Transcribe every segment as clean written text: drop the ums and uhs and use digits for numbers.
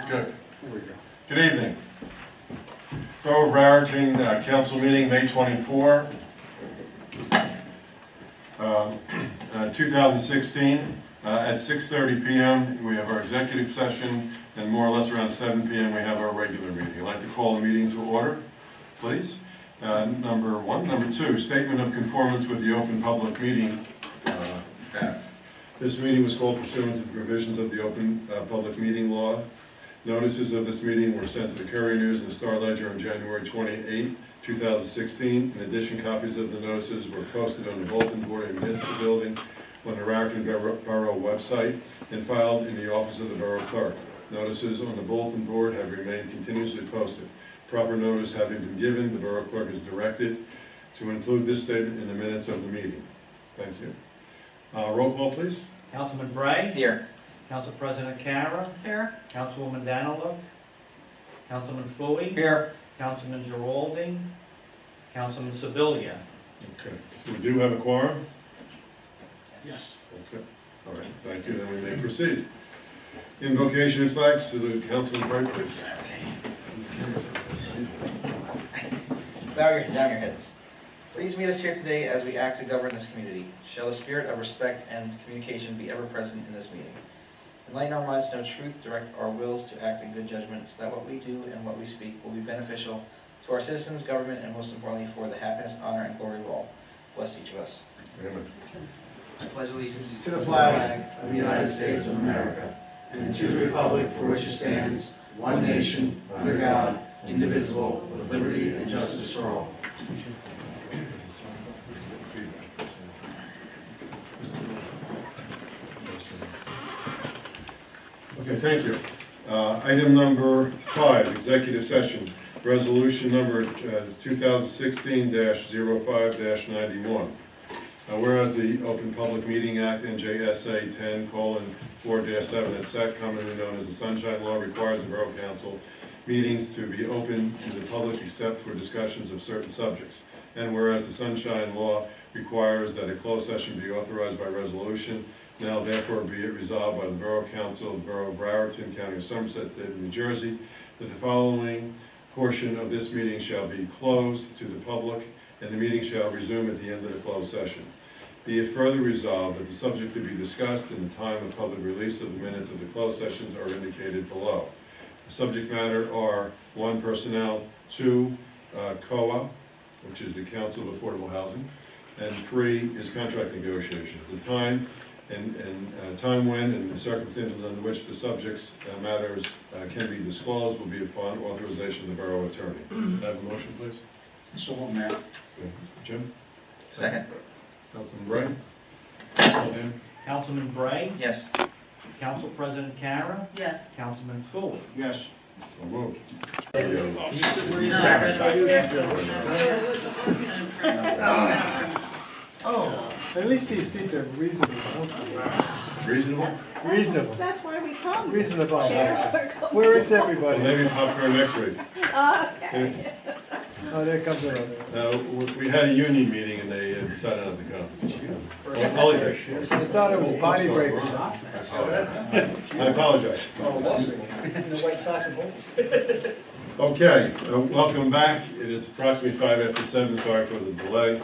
Good. Good evening. Borough of Raritan Council meeting, May 24, 2016. At 6:30 p.m. we have our executive session, and more or less around 7 p.m. we have our regular meeting. I'd like to call the meeting to order, please. Number one. Number two, statement of conformance with the Open Public Meeting Act. This meeting was called pursuant to the provisions of the Open Public Meeting Law. Notices of this meeting were sent to the Courier News and the Star Ledger on January 28, 2016. In addition, copies of the notices were posted on the bulletin board in the municipal building, on the Raritan Borough website, and filed in the office of the Borough Clerk. Notices on the bulletin board have remained continuously posted. Proper notice having been given, the Borough Clerk is directed to include this statement in the minutes of the meeting. Thank you. Roll call, please. Councilman Bray? Here. Council President Kara? Here. Councilwoman Daniluk? Councilman Fooey? Here. Councilman Giraldi? Councilman Sebelia? Okay. We do have a quorum? Yes. Okay. All right. Thank you. Then we may proceed. Invocation of flags to the Councilman Bray, please. Bow your heads. Please meet us here today as we act to govern this community. Shall the spirit of respect and communication be ever present in this meeting? Enlighten our minds to know truth, direct our wills to act in good judgment, so that what we do and what we speak will be beneficial to our citizens, government, and most importantly, for the happiness, honor, and glory of all. Bless each of us. Amen. I pledge allegiance to the flag of the United States of America, and to the republic for which it stands, one nation, under God, indivisible, with liberty and justice for all. Okay, thank you. Item number 5, executive session, resolution number 2016-05-91. Whereas the Open Public Meeting Act, NJSA 10:4-7, et sec., commonly known as the Sunshine Law, requires the Borough Council meetings to be open to the public except for discussions of certain subjects. And whereas the Sunshine Law requires that a closed session be authorized by resolution, now therefore be it resolved by the Borough Council of the Borough of Raritan, County of Somerset, State of New Jersey, that the following portion of this meeting shall be closed to the public, and the meeting shall resume at the end of the closed session. Be it further resolved that the subject to be discussed and the time of public release of the minutes of the closed sessions are indicated below. The subject matter are 1, personnel, 2, COA, which is the Council of Affordable Housing, and 3 is contract negotiations. The time and time when and the circumstances under which the subjects matters can be disclosed will be upon authorization of the Borough Attorney. Can I have a motion, please? So, Mayor. Jim? Second. Councilman Bray? Councilman Bray? Yes. Council President Kara? Yes. Councilman Fooey? Yes. So moved. Oh, at least these seats are reasonable. Reasonable? Reasonable. That's why we come. Reasonable. Chair. Where is Well, everybody? maybe popcorn next week. Okay. Oh, there comes another. We had a union meeting and they decided not to come. Apologize. I thought it was body breakers. I apologize. The White Sox and Bulls. Okay, welcome back. It is approximately 7:05. Sorry for the delay.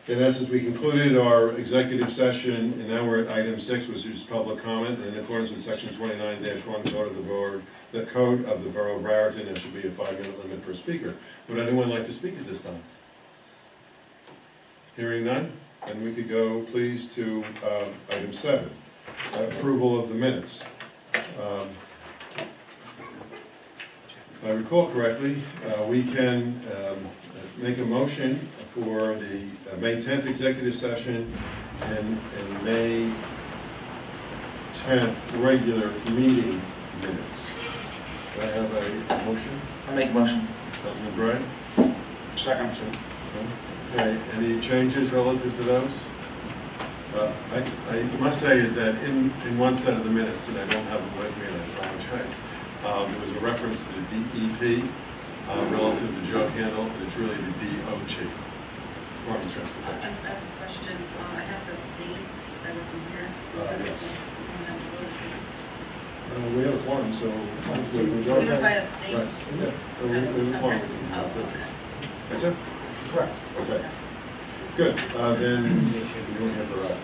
In essence, we concluded our executive session, and now we're at item 6, which is public comment. And in accordance with section 29-1 Code of the Board, the Code of the Borough of Raritan, there should be a 5-minute limit per speaker. Would anyone like to speak at this time? Hearing none, then we could go, please, to item 7, approval of the minutes. If I recall correctly, we can make a motion for the May 10th executive session and May 10th regular meeting minutes. Do I have a motion? I'll make a motion. Councilman Bray? Second. Okay, any changes relative to those? I must say is that in one set of the minutes, and I don't have it with me and I apologize, there was a reference to the DEP relative to jug handle, and it's really the DOT, Department of I Transportation. have a question. I have to abstain because I wasn't here. Yes. We have a quorum, so. Even if I abstain? Right, yeah, so we have a quorum. That's it? Correct. Okay. Good, then, you don't have to write.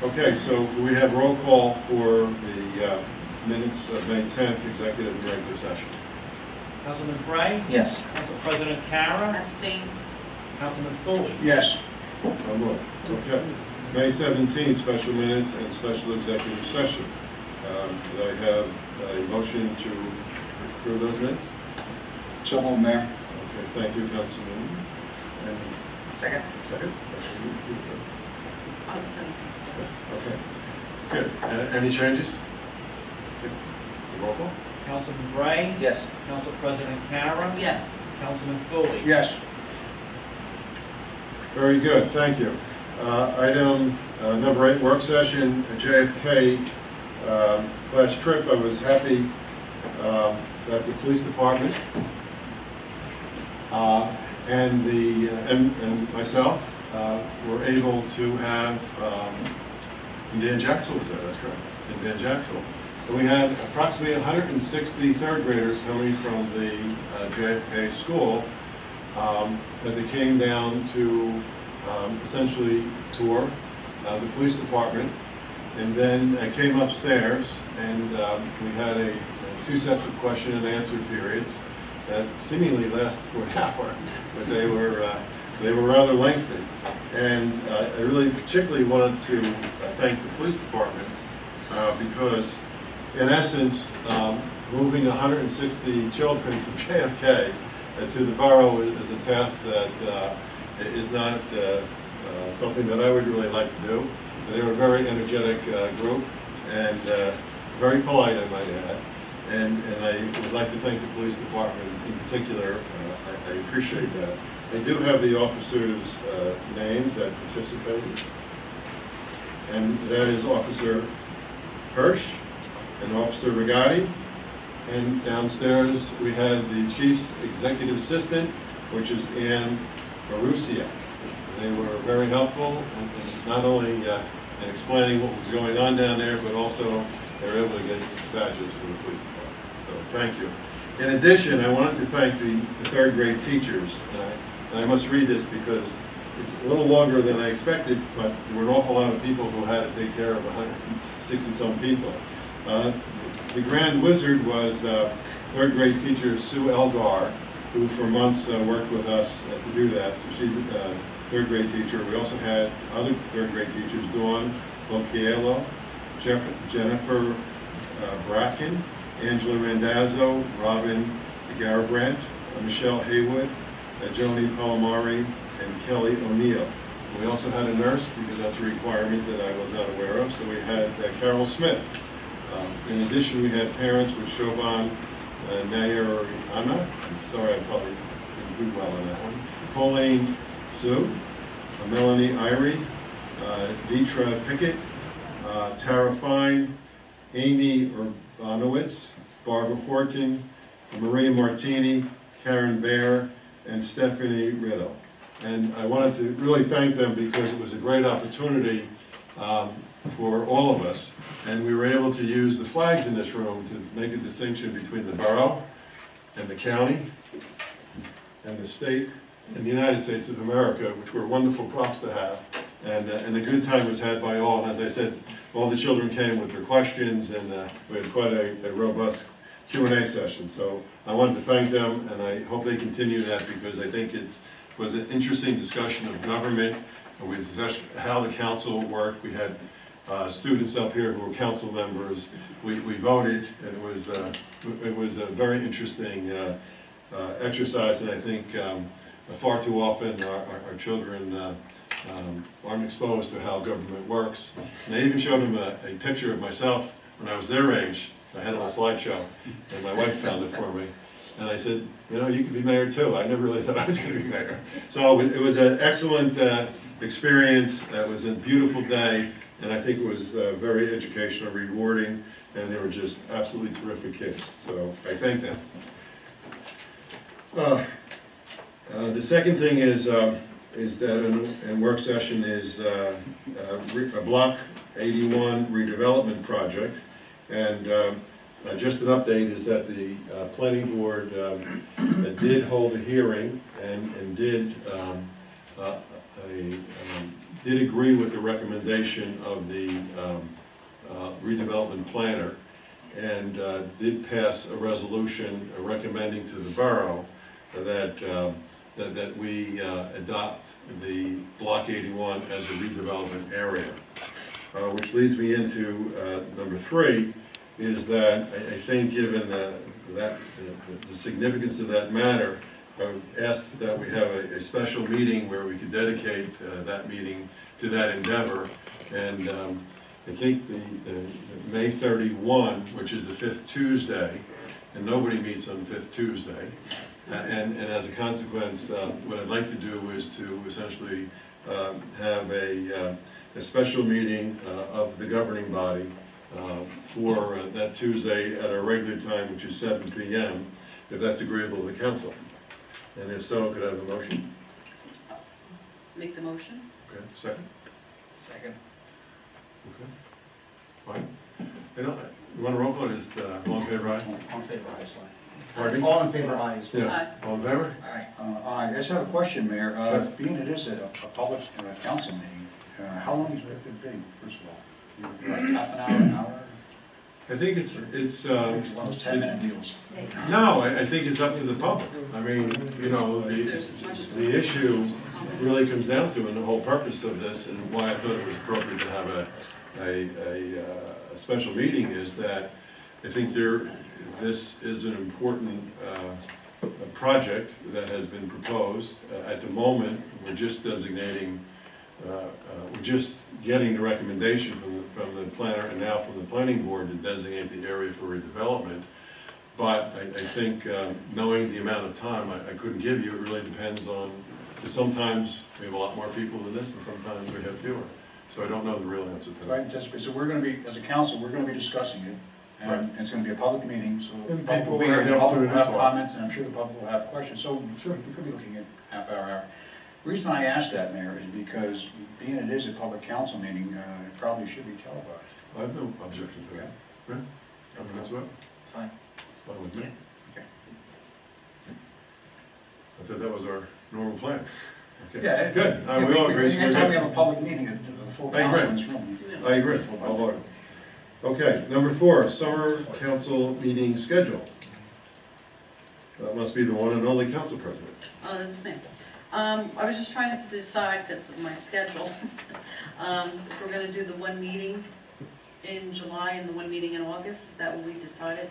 Okay, so we have roll call for the minutes of May 10th, executive and regular session. Councilman Bray? Yes. Council President Kara? Abstain. Councilman Foley? Yes. So moved. Okay. May 17th, special minutes and special executive session. Could I have a motion to approve those minutes? So moved, Mayor. Okay, thank you, Councilman. And Second? second? Oh, 17. Yes, okay. Good. Any changes? Good. Roll call? Councilman Bray? Yes. Council President Kara? Yes. Councilman Foley? Yes. Very good, thank you. Item number 8, work session, JFK class trip. I was happy that the police department and myself were able to have, and Dan Jacksel was there, that's correct, and Dan Jacksel. And we had approximately 160 third graders coming from the JFK school that they came down to essentially tour the police department, and then came upstairs, and we had 2 sets of question and answer periods that seemingly lasted for an hour, but they were rather lengthy. And I really particularly wanted to thank the police department because, in essence, moving 160 children from JFK to the borough is a task that is not something that I would really like to do. They were a very energetic group and very polite, I might add. And I would like to thank the police department in particular. I appreciate that. I do have the officers' names that participated. And that is Officer Hirsch and Officer Rigotti. And downstairs, we had the Chief's Executive Assistant, which is Ann Marusiak. They were very helpful, and not only in explaining what was going on down there, but also they were able to get badges for the police department. So thank you. In addition, I wanted to thank the third grade teachers. And I must read this because it's a little longer than I expected, but there were an awful lot of people who had to take care of 160-some people. The grand wizard was third grade teacher Sue Elgar, who for months worked with us to do that. So she's a third grade teacher. We also had other third grade teachers, Dawn Lopiello, Jennifer Bracken, Angela Randazzo, Robin Garabrandt, Michelle Haywood, Joni Palomari, and Kelly O'Neill. We also had a nurse, because that's a requirement that I was not aware of, so we had Carol Smith. In addition, we had parents with Shoban Nair Anna. I'm sorry, I probably didn't do well on that one. Colleen Sue, Melanie Irie, Deetra Pickett, Tara Fine, Amy Urbanowitz, Barbara Horton, Maria Martini, Karen Baer, and Stephanie Riddle. And I wanted to really thank them because it was a great opportunity for all of us. And we were able to use the flags in this room to make a distinction between the borough and the county and the state and the United States of America, which were wonderful props to have. And a good time was had by all. And as I said, all the children came with their questions, and we had quite a robust Q&A session. So I wanted to thank them, and I hope they continue that because I think it was an interesting discussion of government. We discussed how the council worked. We had students up here who were council members. We voted, and it was a very interesting exercise, and I think far too often our children aren't exposed to how government works. And I even showed them a picture of myself when I was their age. I had it on a slideshow, and my wife found it for me. And I said, you know, you could be mayor too. I never really thought I was going to be mayor. So it was an excellent experience. It was a beautiful day, and I think it was very educational, rewarding, and they were just absolutely terrific kids. So I thank them. The second thing is that in work session is a Block 81 redevelopment project. And just an update is that the planning board did hold a hearing and did agree with the recommendation of the redevelopment planner, and did pass a resolution recommending to the borough that we adopt the Block 81 as a redevelopment area. Which leads me into number 3, is that I think given the significance of that matter, I would ask that we have a special meeting where we could dedicate that meeting to that endeavor. And I think the May 31, which is the 5th Tuesday, and nobody meets on the 5th Tuesday, and as a consequence, what I'd like to do is to essentially have a special meeting of the governing body for that Tuesday at our regular time, which is 7 p.m., if that's agreeable to the council. And if so, could I have a motion? Make the motion? Okay, second? Second. Okay. Fine. You want to roll call, just all in favor, aye? All in favor, aye, sorry. Pardon me? All in favor, aye. as well. Yeah, all in favor? Aye. Aye, I just have a question, Mayor. Yes. Being it is a public council meeting, how long is it being, first of all? Like half an hour? I think it's One of those 10-minute deals. no, I think it's up to the public. I mean, you know, the issue really comes down to, and the whole purpose of this, and why I thought it was appropriate to have a special meeting, is that I think this is an important project that has been proposed. At the moment, we're just designating, we're just getting the recommendation from the planner and now from the planning board to designate the area for redevelopment. But I think, knowing the amount of time I couldn't give you, it really depends on, because sometimes we have a lot more people than this, and sometimes we have fewer. So I don't know the real answer to Right, that. anticipate, so we're gonna be, as a council, we're gonna be discussing it, Right. and it's gonna be a public meeting, so the And public people will be will here, have the the public will have opportunity to talk. comments, and I'm sure the public will have questions, so sure, we could be looking at half hour. The reason I asked that, Mayor, is because being it is a public council meeting, it probably should be televised. I have no objection to that. Yeah? I mean, that's what, Fine. fine with me. Okay. I thought that was our normal plan. Okay. Yeah, Good, we all agree. So we're Anytime we have good. a public meeting, the full I council agree. in this room. I agree, I'll vote. Okay, number 4, summer council meeting schedule. That must be the one and only council president. Oh, that's me. I was just trying to decide, because of my schedule, if we're gonna do the one meeting in July and the one meeting in August, is that what we decided?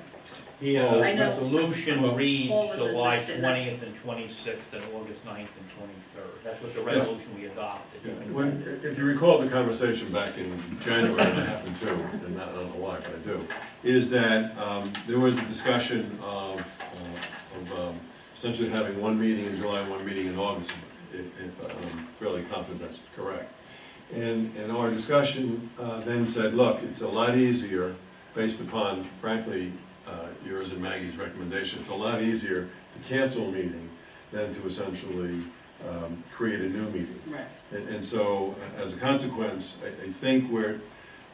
The I know. resolution reads Paul was July interested in that. 20th and 26th and August 9th and 23rd. That's what the resolution we adopted. Yeah, when, if you recall the conversation back in January, and it happened too, and I don't know why, but I do, is that there was a discussion of essentially having one meeting in July and one meeting in August, if I'm fairly confident that's correct. And our discussion then said, look, it's a lot easier, based upon, frankly, yours and Maggie's recommendation, it's a lot easier to cancel a meeting than to essentially create a new meeting. Right. And so, as a consequence, I think where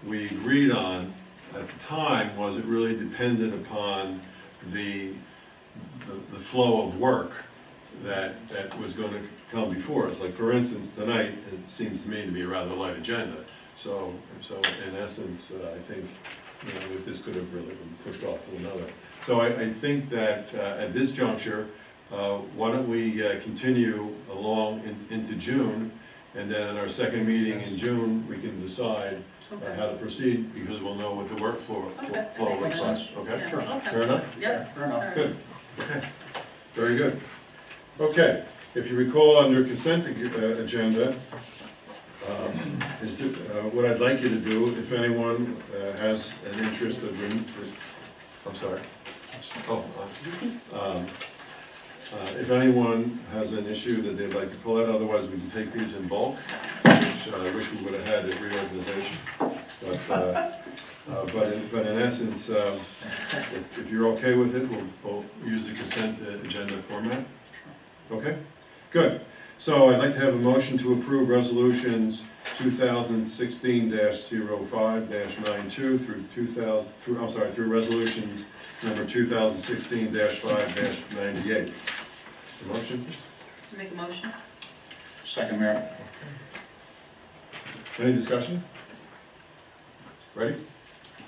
we agreed on at the time was it really depended upon the flow of work that was going to come before us. Like, for instance, tonight, it seems to me to be a rather light agenda. So in essence, I think, you know, that this could have really been pushed off to another. So I think that at this juncture, why don't we continue along into June, and then in our second meeting in June, we can decide Okay. how to proceed, because we'll know what the workflow Okay, flow makes looks like, sense. okay? Yeah, Sure. okay. Fair enough? Yep. Fair enough. All right. Good, okay, very good. Okay, if you recall, under consent agenda, what I'd like you to do, if anyone has an interest of, I'm sorry. If anyone has an issue that they'd like to pull out, otherwise we can take these in bulk, which I wish we would have had at reorganization. But in essence, if you're okay with it, we'll use the consent agenda format. Okay, good. So I'd like to have a motion to approve resolutions 2016-05-92 through resolutions number 2016-5-98. Motion? Make a motion? Second, Mayor. Any discussion? Ready?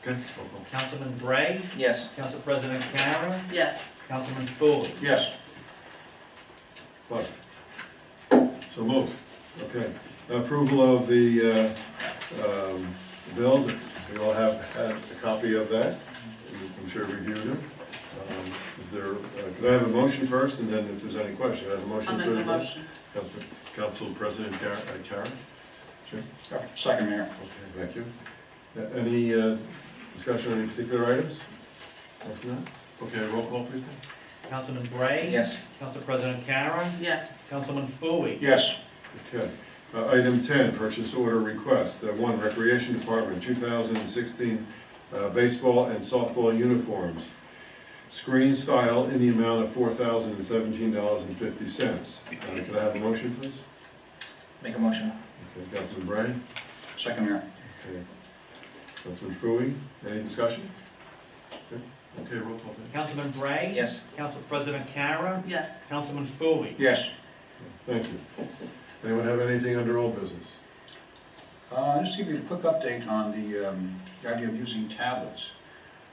Okay. Roll call. Councilman Bray, Yes. Council President Karen, Yes. Councilman Foley. Yes. What? So moved. Okay. Approval of the bills. We all have had a copy of that. I'm sure reviewed them. Is there, could I have a motion first, and then if there's any question, I have a motion I'll for make the the motion. Council President Karen? Sure. Second, Mayor. Okay, thank you. Any discussion on any particular items? If not, okay, roll call please then. Councilman Bray. Yes. Council President Karen, Yes. Councilman Foley. Yes. Okay. Item 10, purchase order request. 1, Recreation Department, 2016 baseball and softball uniforms. Screen style in the amount of $4,017.50. Could I have a motion, please? Make a motion? Okay, Councilman Bray. Second, Mayor. Okay. Councilman Fooey. Any discussion? Okay, roll call please. Councilman Bray. Yes. Council President Karen, Yes. Councilman Foley. Yes. Thank you. Anyone have anything under old business? Just to give you a quick update on the idea of using tablets.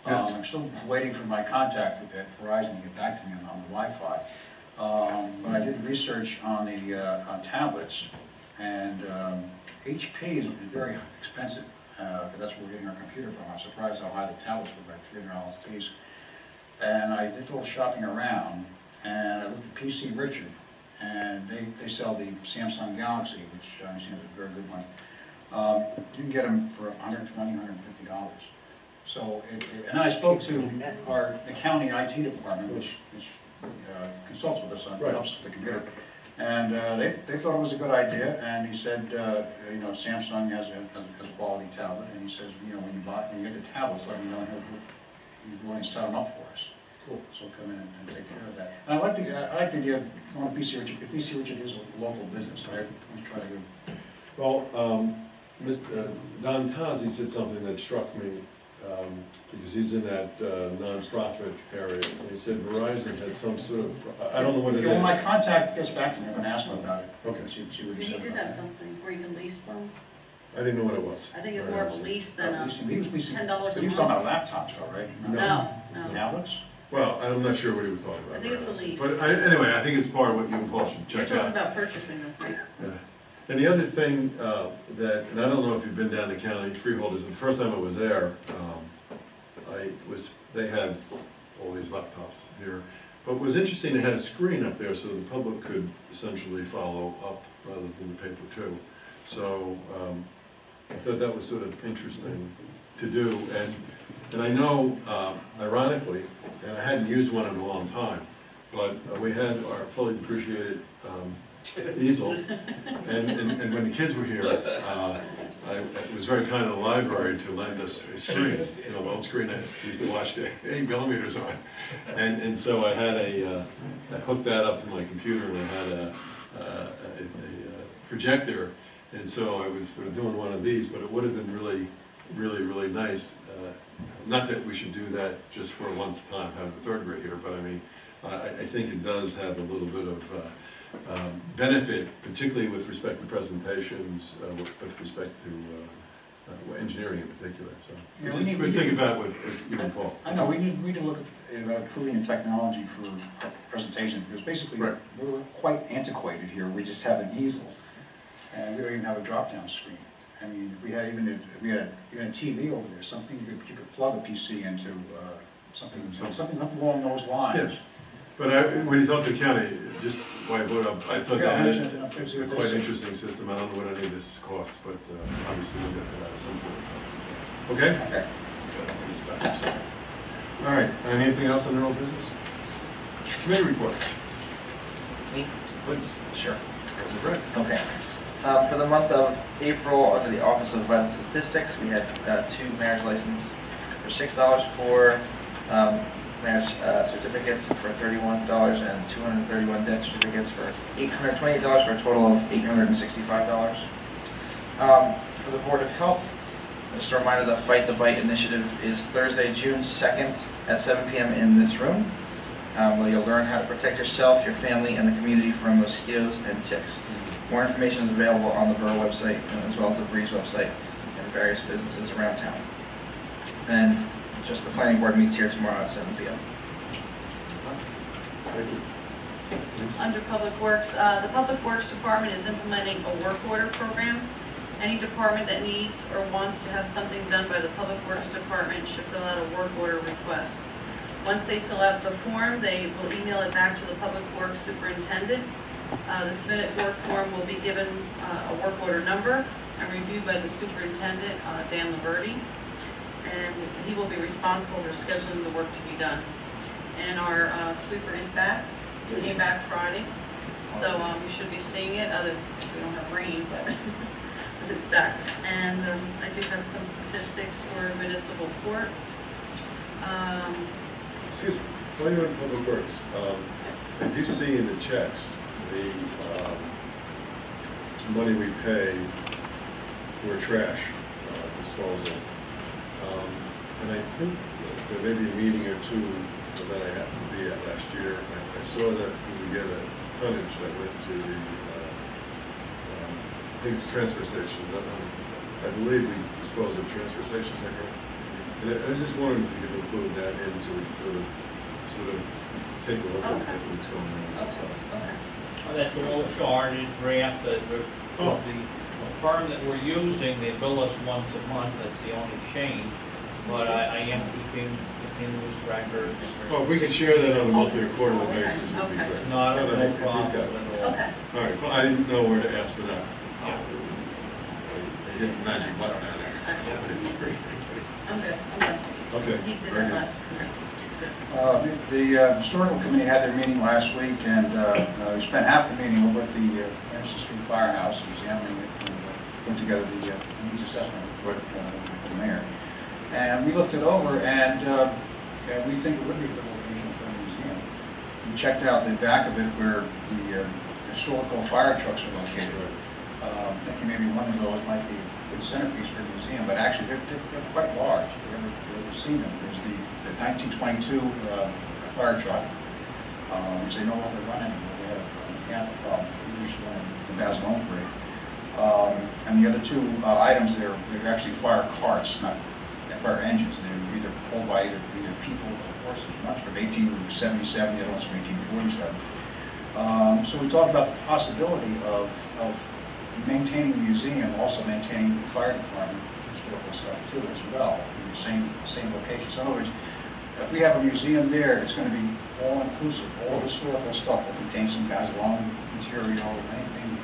Yes. I'm still waiting for my contact at Verizon to get back to me on the Wi-Fi. But I did research on the on tablets, and HP is very expensive. That's where we're getting our computer from. I'm surprised how high the tablets were, like $300 a piece. And I did a little shopping around, and I looked at PC Richard, and they sell the Samsung Galaxy, which seems a very good one. You can get them for $120, $150. So, and I spoke to the county IT department, which consults with us on Right. helps with the computer. And they thought it was a good idea, and he said, Samsung has a quality tablet, and he says, when you get the tablets, let me know, and he's willing to set them up for us. Cool. So come in and take care of that. And I like the idea of going to PC Richard. PC Richard is a local business, so I try to do. Well, Don Tazi said something that struck me, because he's in that nonprofit area. And he said Verizon had some sort of, I don't know what it When my is. contact gets back to me, I'm going to ask him about it. Okay. See what Yeah, he you says did about have it. something where you can lease them. I didn't know what it was. I think it's more of a lease than a He was leasing- $10 a He was month. talking about laptops though, right? No, no. Tablets? Well, I'm not sure what he was talking about. I think it's a lease. But anyway, I think it's part of what you and Paul should You're check talking out. about purchasing them, right? Yeah. And the other thing that, and I don't know if you've been down to county freeholders, but the first time I was there, they had all these laptops here. But what was interesting, they had a screen up there so the public could essentially follow up rather than the paper too. So I thought that was sort of interesting to do. And I know, ironically, and I hadn't used one in a long time, but we had our fully depreciated easel, and when the kids were here, it was very kind of the library to lend us a screen, an old screen I used to watch the 8 millimeters on. And so I had I hooked that up to my computer, and I had a projector, and so I was sort of doing one of these, but it would have been really, really, really nice. Not that we should do that just for once time, have the third grade here, but I mean, I think it does have a little bit of benefit, particularly with respect to presentations, with respect to engineering in particular. So Yeah, just was thinking about with you and Paul. I know, we need to look at improving the technology for presentation, because basically, Right. we're quite antiquated here, we just have an easel, and we don't even have a drop-down screen. I mean, if we had even a TV over there, something you could plug a PC into, something along those lines. Yes. But when you talk to the county, just why I brought up, I thought that had a quite interesting system. I don't know what any of this costs, but obviously we'll get to that at some point. Okay? Okay. This back, so. All right, anything else on the old business? Committee reports, Me? please. Sure. Councilor Brett. Okay. For the month of April, under the Office of Vital Statistics, we had 2 marriage licenses for $6 for Marriage certificates for $31 and 231 death certificates for $828 for a total of $865. For the Board of Health, just a reminder, the Fight the Bite initiative is Thursday, June 2nd at 7 p.m. in this room, where you'll learn how to protect yourself, your family, and the community from mosquitoes and ticks. More information is available on the Borough website, as well as the Breeze website, and various businesses around town. And just the planning board meets here tomorrow at 7 p.m. Thank you. Under Public Works, the Public Works Department is implementing a work order program. Any department that needs or wants to have something done by the Public Works Department should fill out a work order request. Once they fill out the form, they will email it back to the Public Works Superintendent. The submitted work form will be given a work order number and reviewed by the Superintendent, Dan Liberty, and he will be responsible for scheduling the work to be done. And our sweeper is back. He came back Friday, so you should be seeing it, other if we don't have rain, but it's back. And I do have some statistics for municipal court. Let's see. Excuse me, while you're on Public Works, I do see in the checks the money we pay for trash disposal. And I think there may be a meeting or two that I happened to be at last year. I saw that we get a tonnage that went to the, I think it's transfer station. I believe we dispose of transfer stations, I heard. And I was just wondering if you could include that in so we sort of take a look at what's going on. Okay. That the little chart and draft that the firm that we're using, they bill us once a month, that's the only change. But I am keeping continuous records. Well, if we could share that on a monthly or quarterly basis, it would be Okay. great. Not a If no he's problem got it. at all. Okay. All right, well, I didn't know where to ask for that. Yeah. I hit the magic button down there. But it'd be great. I'm good. Okay, He did very that good. last week. The historical committee had their meeting last week, and we spent half the meeting over at the Emerson Street Firehouse, examining it, and putting together the needs assessment report for the mayor. And we looked it over, and we think it would be a good location for a museum. We checked out the back of it where the historical fire trucks are located. Thinking maybe one of those might be a good centerpiece for a museum, but actually they're quite large. If you've ever seen them, there's the 1922 fire truck, which they no longer run anymore. They had a mechanical problem. We used to run the Basilone parade. And the other two items, they're actually fire carts, not fire engines. They're either pulled by either people or horses. One's from 1877, the other one's from 1847. So we talked about the possibility of maintaining the museum, also maintaining the fire department, historical stuff too as well, in the same location. So in other words, if we have a museum there, it's going to be all inclusive. All historical stuff will contain some Basilone material, anything,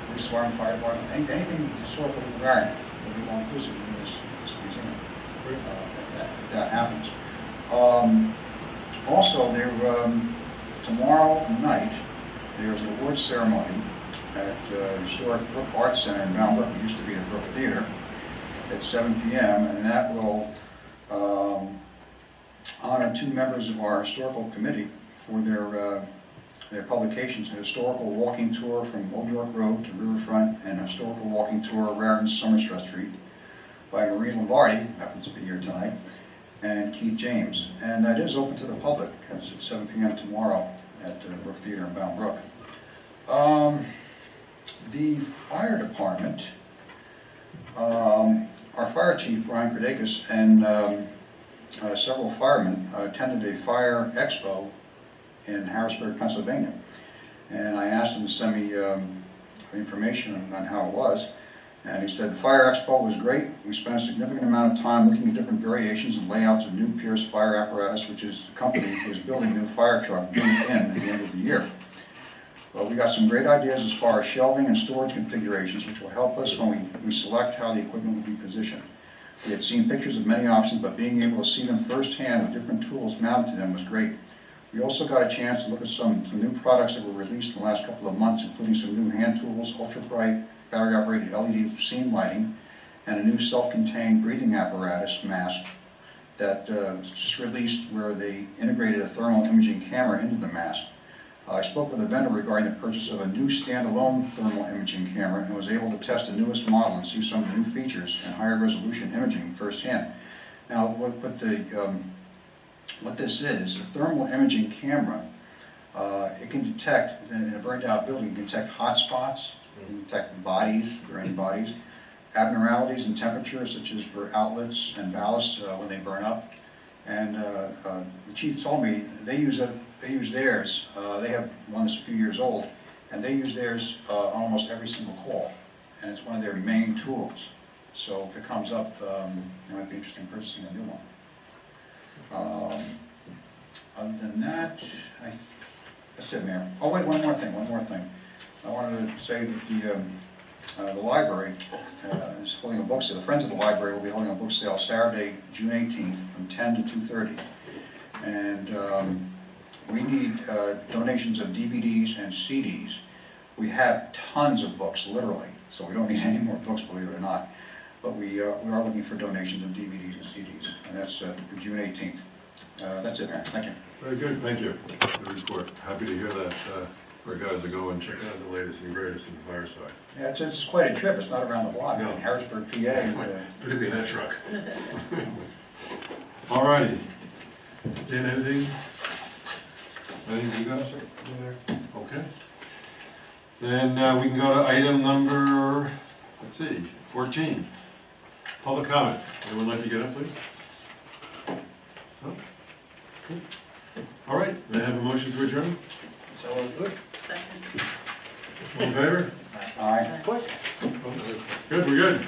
police department, fire department, anything historical regarding will be all inclusive in this museum. If that happens. Also, tomorrow night, there's an awards ceremony at the historic Brook Arts Center in Mount Brook. It used to be the Brook Theater at 7 p.m. and that will honor two members of our historical committee for their publications: a historical walking tour from Old York Road to Riverfront, and a historical walking tour of Raritan Somerset Street by Marie Lombardi, happens to be here tonight, and Keith James. And that is open to the public. It's at 7 p.m. tomorrow at Brook Theater in Mount Brook. The fire department, our fire chief, Brian Kradakis, and several firemen attended a fire expo in Harrisburg, Pennsylvania. And I asked him to send me information on how it was. And he said the fire expo was great. We spent a significant amount of time looking at different variations and layouts of new Pierce fire apparatus, which is the company who is building a new fire truck due in at the end of the year. Well, we got some great ideas as far as shelving and storage configurations, which will help us when we select how the equipment will be positioned. We had seen pictures of many options, but being able to see them firsthand with different tools mounted to them was great. We also got a chance to look at some new products that were released in the last couple of months, including some new hand tools, ultra-bright, battery-operated LED scene lighting, and a new self-contained breathing apparatus mask that was just released where they integrated a thermal imaging camera into the mast. I spoke with a vendor regarding the purchase of a new standalone thermal imaging camera and was able to test the newest model and see some of the new features and higher resolution imaging firsthand. Now, what this is, a thermal imaging camera, it can detect, in a burned out building, it can detect hot spots, it can detect bodies, if there are any bodies, abnormalities in temperature, such as for outlets and ballasts when they burn up. And the chief told me they use theirs. They have one that's a few years old, and they use theirs on almost every single call. And it's one of their main tools. So if it comes up, it might be interesting purchasing a new one. Other than that, that's it, Mayor. Oh, wait, one more thing. I wanted to say that the library is holding a book sale. The Friends of the Library will be holding a book sale Saturday, June 18th, from 10 to 2:30. And we need donations of DVDs and CDs. We have tons of books, literally, so we don't need any more books, believe it or not. But we are looking for donations of DVDs and CDs, and that's for June 18th. That's it, Mayor. Thank you. Very good, thank you. Good report. Happy to hear that our guys are going, checking out the latest and greatest in Fireside. Yeah, it's quite a trip. It's not around the block. No. In Harrisburg, PA. Particularly that truck. All righty. Dan, anything? Anything you got? Okay. Then we can go to item number, let's see, 14. Public comment. Anyone like to get up, please? No? Cool. All right, may I have a motion to adjourn? So we'll do it. Second. All in favor? Aye. Good, we're good.